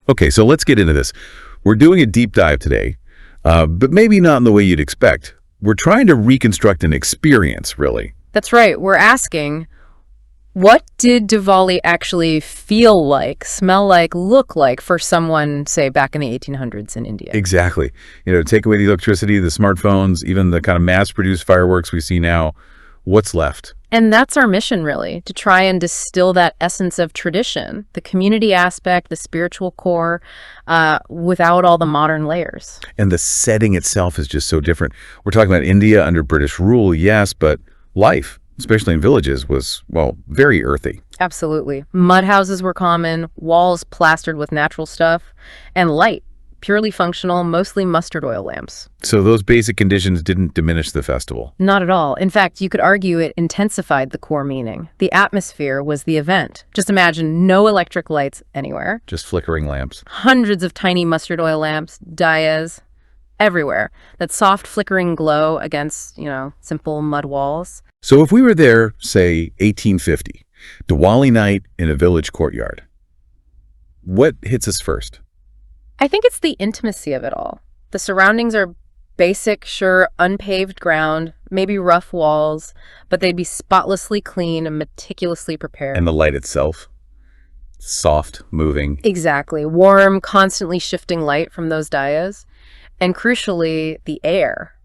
Okay, so let's get into this. We're doing a deep dive today, but maybe not in the way you'd expect. We're trying to reconstruct an experience, really. That's right. We're asking, what did Diwali actually feel like, smell like, look like for someone, say, back in the 1800s in India? Exactly. Take away the electricity, the smartphones, even the kind of mass-produced fireworks we see now. What's left? And that's our mission, really, to try and distill that essence of tradition, the community aspect, the spiritual core, without all the modern layers. And the setting itself is just so different. We're talking about India under British rule, yes, but life, especially in villages, was, well, very earthy. Absolutely. Mud houses were common, walls plastered with natural stuff, and light, purely functional, mostly mustard oil lamps. So those basic conditions didn't diminish the festival. Not at all. In fact, you could argue it intensified the core meaning. The atmosphere was the event. Just imagine no electric lights anywhere. Just flickering lamps. Hundreds of tiny mustard oil lamps, diyas, everywhere. That soft flickering glow against, simple mud walls. So if we were there, say, 1850, Diwali night in a village courtyard, what hits us first? I think it's the intimacy of it all. The surroundings are basic, sure, unpaved ground, maybe rough walls, but they'd be spotlessly clean and meticulously prepared. And the light itself? Soft, moving. Exactly. Warm, constantly shifting light from those diyas. And crucially, the air.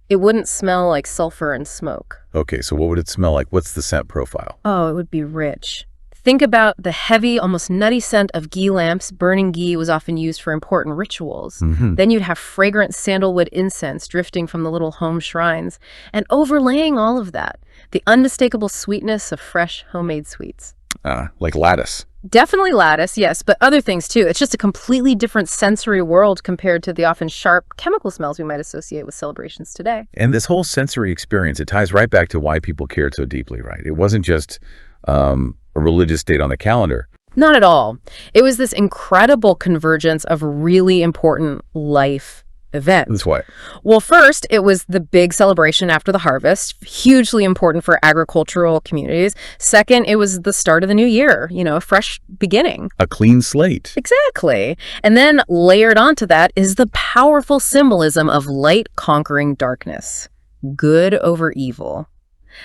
It wouldn't smell like sulfur and smoke. Okay, so what would it smell like? What's the scent profile? Oh, it would be rich. Think about the heavy, almost nutty scent of ghee lamps. Burning ghee was often used for important rituals. Then you'd have fragrant sandalwood incense drifting from the little home shrines. And overlaying all of that, the unmistakable sweetness of fresh homemade sweets. Like lattice. Definitely lattice, yes, but other things too. It's just a completely different sensory world compared to the often sharp chemical smells we might associate with celebrations today. And this whole sensory experience, it ties right back to why people cared so deeply, right? It wasn't just a religious date on the calendar. Not at all. It was this incredible convergence of really important life events. That's why. Well, first, it was the big celebration after the harvest, hugely important for agricultural communities. Second, it was the start of the new year, a fresh beginning. A clean slate. Exactly. And then layered onto that is the powerful symbolism of light conquering darkness. Good over evil.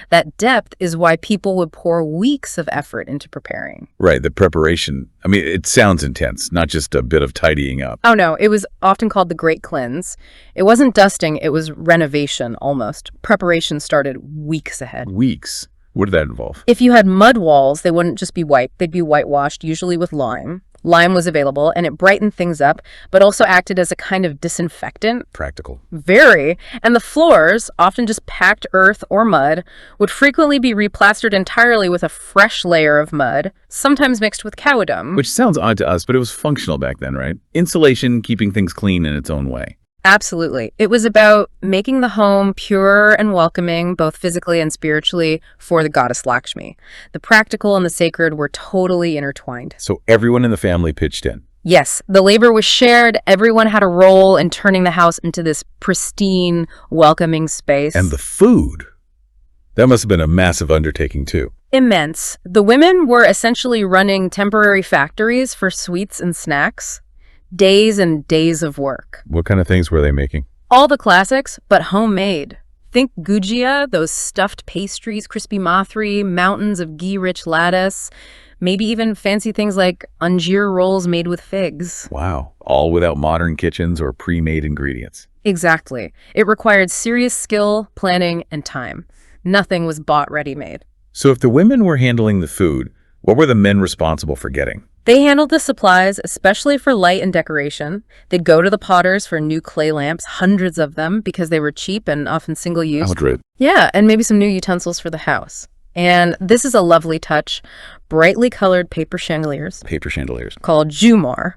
That depth is why people would pour weeks of effort into preparing. Right, the preparation. I mean, it sounds intense, not just a bit of tidying up. Oh, no, it was often called the Great Cleanse. It wasn't dusting, it was renovation, almost. Preparation started weeks ahead. Weeks? What did that involve? If you had mud walls, they wouldn't just be wiped, they'd be whitewashed, usually with lime. Lime was available, and it brightened things up, but also acted as a kind of disinfectant. Practical. Very. And the floors, often just packed earth or mud, would frequently be replastered entirely with a fresh layer of mud, sometimes mixed with cow dung. Which sounds odd to us, but it was functional back then, right? Insulation, keeping things clean in its own way. Absolutely. It was about making the home pure and welcoming, both physically and spiritually, for the goddess Lakshmi. The practical and the sacred were totally intertwined. So everyone in the family pitched in. Yes, the labor was shared. Everyone had a role in turning the house into this pristine, welcoming space. And the food. That must have been a massive undertaking, too. Immense. The women were essentially running temporary factories for sweets and snacks. Days and days of work. What kind of things were they making? All the classics, but homemade. Think gujia, those stuffed pastries, crispy mathri, mountains of ghee-rich lattice, maybe even fancy things like anjeer rolls made with figs. Wow. All without modern kitchens or pre-made ingredients. Exactly. It required serious skill, planning, and time. Nothing was bought ready-made. So if the women were handling the food, what were the men responsible for getting? They handled the supplies, especially for light and decoration. They'd go to the potters for new clay lamps, hundreds of them, because they were cheap and often single-use. Outrage. Yeah, and maybe some new utensils for the house. And this is a lovely touch. Brightly colored paper chandeliers. Paper chandeliers. Called jumar,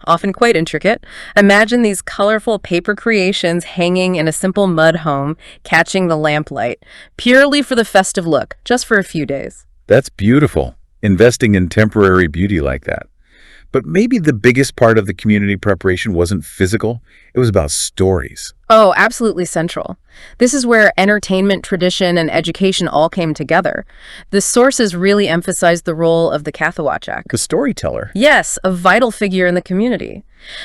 often quite intricate. Imagine these colorful paper creations hanging in a simple mud home, catching the lamplight, purely for the festive look, just for a few days. That's beautiful. Investing in temporary beauty like that. But maybe the biggest part of the community preparation wasn't physical. It was about stories. Oh, absolutely central. This is where entertainment, tradition, and education all came together. The sources really emphasized the role of the Kathawachak. The storyteller. Yes, a vital figure in the community.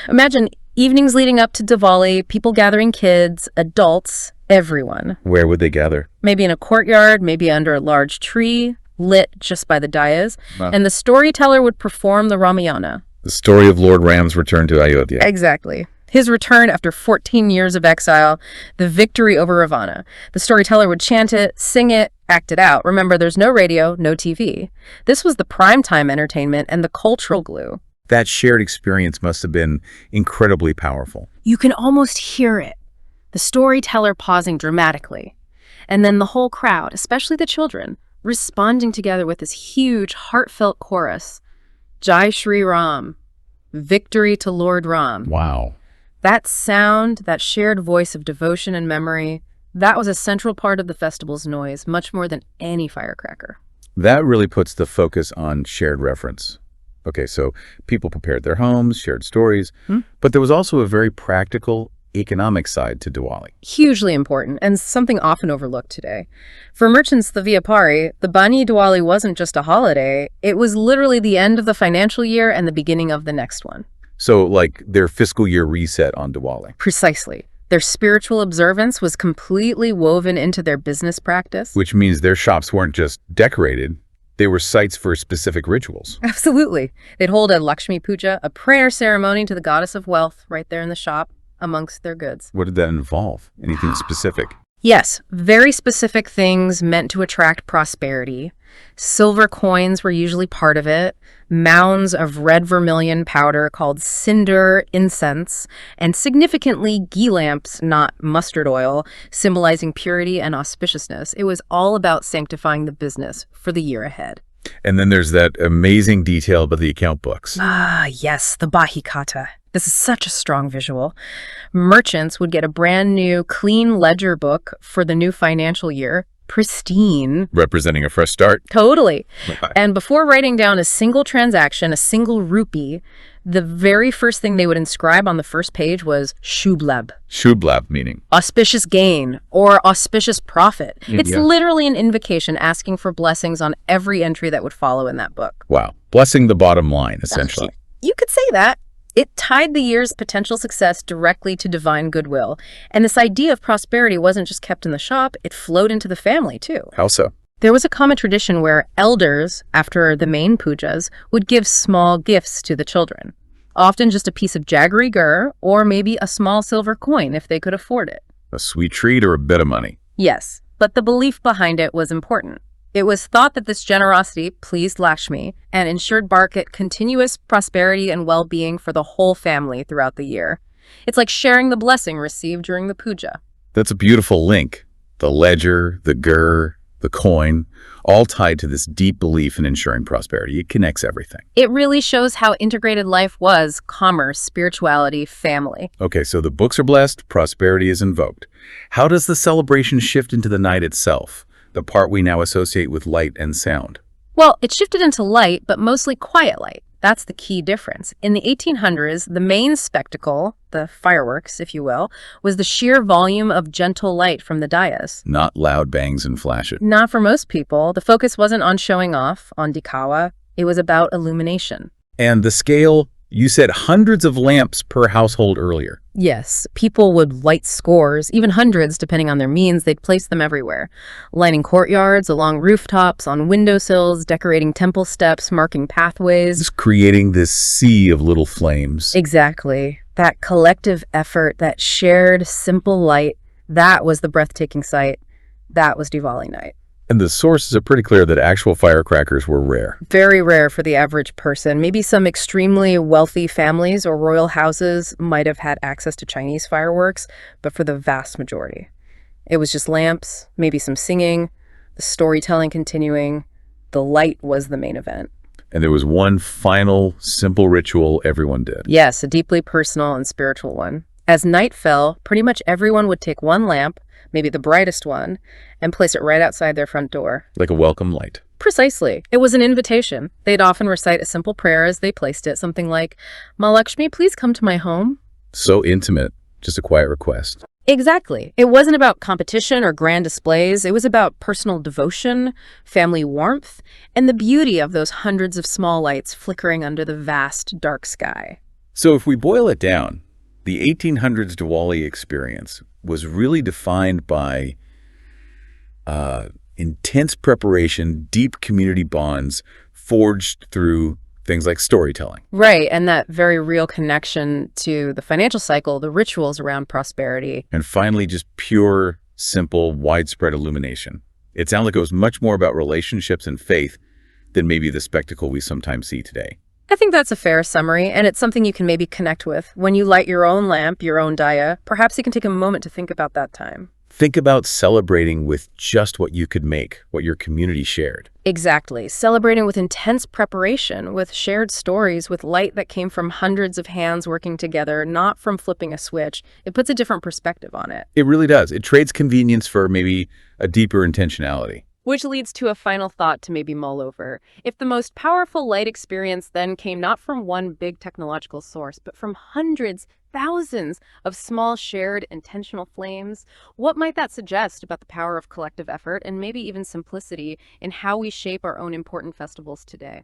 Imagine evenings leading up to Diwali, people gathering kids, adults, everyone. Where would they gather? Maybe in a courtyard, maybe under a large tree, lit just by the dayas. Wow. And the storyteller would perform the Ramayana. The story of Lord Ram's return to Ayodhya. Exactly. His return after 14 years of exile, the victory over Ravana. The storyteller would chant it, sing it, act it out. Remember, there's no radio, no TV. This was the primetime entertainment and the cultural glue. That shared experience must have been incredibly powerful. You can almost hear it. The storyteller pausing dramatically. And then the whole crowd, especially the children, responding together with this huge, heartfelt chorus. Jai Shri Ram. Victory to Lord Ram. Wow. That sound, that shared voice of devotion and memory, that was a central part of the festival's noise, much more than any firecracker. That really puts the focus on shared reference. Okay, so people prepared their homes, shared stories, but there was also a very practical, economic side to Diwali. Hugely important, and something often overlooked today. For merchants, the Vyapari, the Bani Diwali wasn't just a holiday, it was literally the end of the financial year and the beginning of the next one. So, like their fiscal year reset on Diwali. Precisely. Their spiritual observance was completely woven into their business practice. Which means their shops weren't just decorated, they were sites for specific rituals. Absolutely. They'd hold a Lakshmi Puja, a prayer ceremony to the goddess of wealth, right there in the shop amongst their goods. What did that involve? Anything specific? Yes, very specific things meant to attract prosperity. Silver coins were usually part of it, mounds of red vermilion powder called cinder incense, and significantly ghee lamps, not mustard oil, symbolizing purity and auspiciousness. It was all about sanctifying the business for the year ahead. And then there's that amazing detail about the account books. Ah, yes, the Bahikata. This is such a strong visual. Merchants would get a brand new, clean ledger book for the new financial year. Pristine. Representing a fresh start. Totally. And before writing down a single transaction, a single rupee, the very first thing they would inscribe on the first page was Shubhlab. Shubhlab meaning? Auspicious gain or auspicious profit. It's Yeah. literally an invocation asking for blessings on every entry that would follow in that book. Wow. Blessing the bottom line, essentially. You could say that. It tied the year's potential success directly to divine goodwill. And this idea of prosperity wasn't just kept in the shop, it flowed into the family too. How so? There was a common tradition where elders, after the main pujas, would give small gifts to the children. Often just a piece of jaggery gur, or maybe a small silver coin if they could afford it. A sweet treat or a bit of money? Yes, but the belief behind it was important. It was thought that this generosity pleased Lakshmi and ensured Barkat continuous prosperity and well-being for the whole family throughout the year. It's like sharing the blessing received during the puja. That's a beautiful link. The ledger, the gur, the coin, all tied to this deep belief in ensuring prosperity. It connects everything. It really shows how integrated life was: commerce, spirituality, family. Okay, so the books are blessed, prosperity is invoked. How does the celebration shift into the night itself? The part we now associate with light and sound. Well, it shifted into light, but mostly quiet light. That's the key difference. In the 1800s, the main spectacle, the fireworks, if you will, was the sheer volume of gentle light from the dayas. Not loud bangs and flashes. Not for most people. The focus wasn't on showing off, on dikawa. It was about illumination. And the scale, you said hundreds of lamps per household earlier. Yes, people would light scores, even hundreds depending on their means. They'd place them everywhere, lining courtyards, along rooftops, on windowsills, decorating temple steps, marking pathways. Just creating this sea of little flames. Exactly. That collective effort, that shared, simple light, that was the breathtaking sight. That was Diwali night. And the sources are pretty clear that actual firecrackers were rare. Very rare for the average person. Maybe some extremely wealthy families or royal houses might have had access to Chinese fireworks, but for the vast majority, it was just lamps, maybe some singing, the storytelling continuing. The light was the main event. And there was one final, simple ritual everyone did. Yes, a deeply personal and spiritual one. As night fell, pretty much everyone would take one lamp, maybe the brightest one, and place it right outside their front door. Like a welcome light. Precisely. It was an invitation. They'd often recite a simple prayer as they placed it, something like, "Ma Lakshmi, please come to my home." So intimate, just a quiet request. Exactly. It wasn't about competition or grand displays. It was about personal devotion, family warmth, and the beauty of those hundreds of small lights flickering under the vast, dark sky. So if we boil it down, the 1800s Diwali experience was really defined by intense preparation, deep community bonds forged through things like storytelling. Right, and that very real connection to the financial cycle, the rituals around prosperity. And finally, just pure, simple, widespread illumination. It sounds like it was much more about relationships and faith than maybe the spectacle we sometimes see today. I think that's a fair summary, and it's something you can maybe connect with. When you light your own lamp, your own daya, perhaps you can take a moment to think about that time. Think about celebrating with just what you could make, what your community shared. Exactly. Celebrating with intense preparation, with shared stories, with light that came from hundreds of hands working together, not from flipping a switch. It puts a different perspective on it. It really does. It trades convenience for maybe a deeper intentionality. Which leads to a final thought to maybe mull over. If the most powerful light experience then came not from one big technological source, but from hundreds, thousands of small shared intentional flames, what might that suggest about the power of collective effort and maybe even simplicity in how we shape our own important festivals today?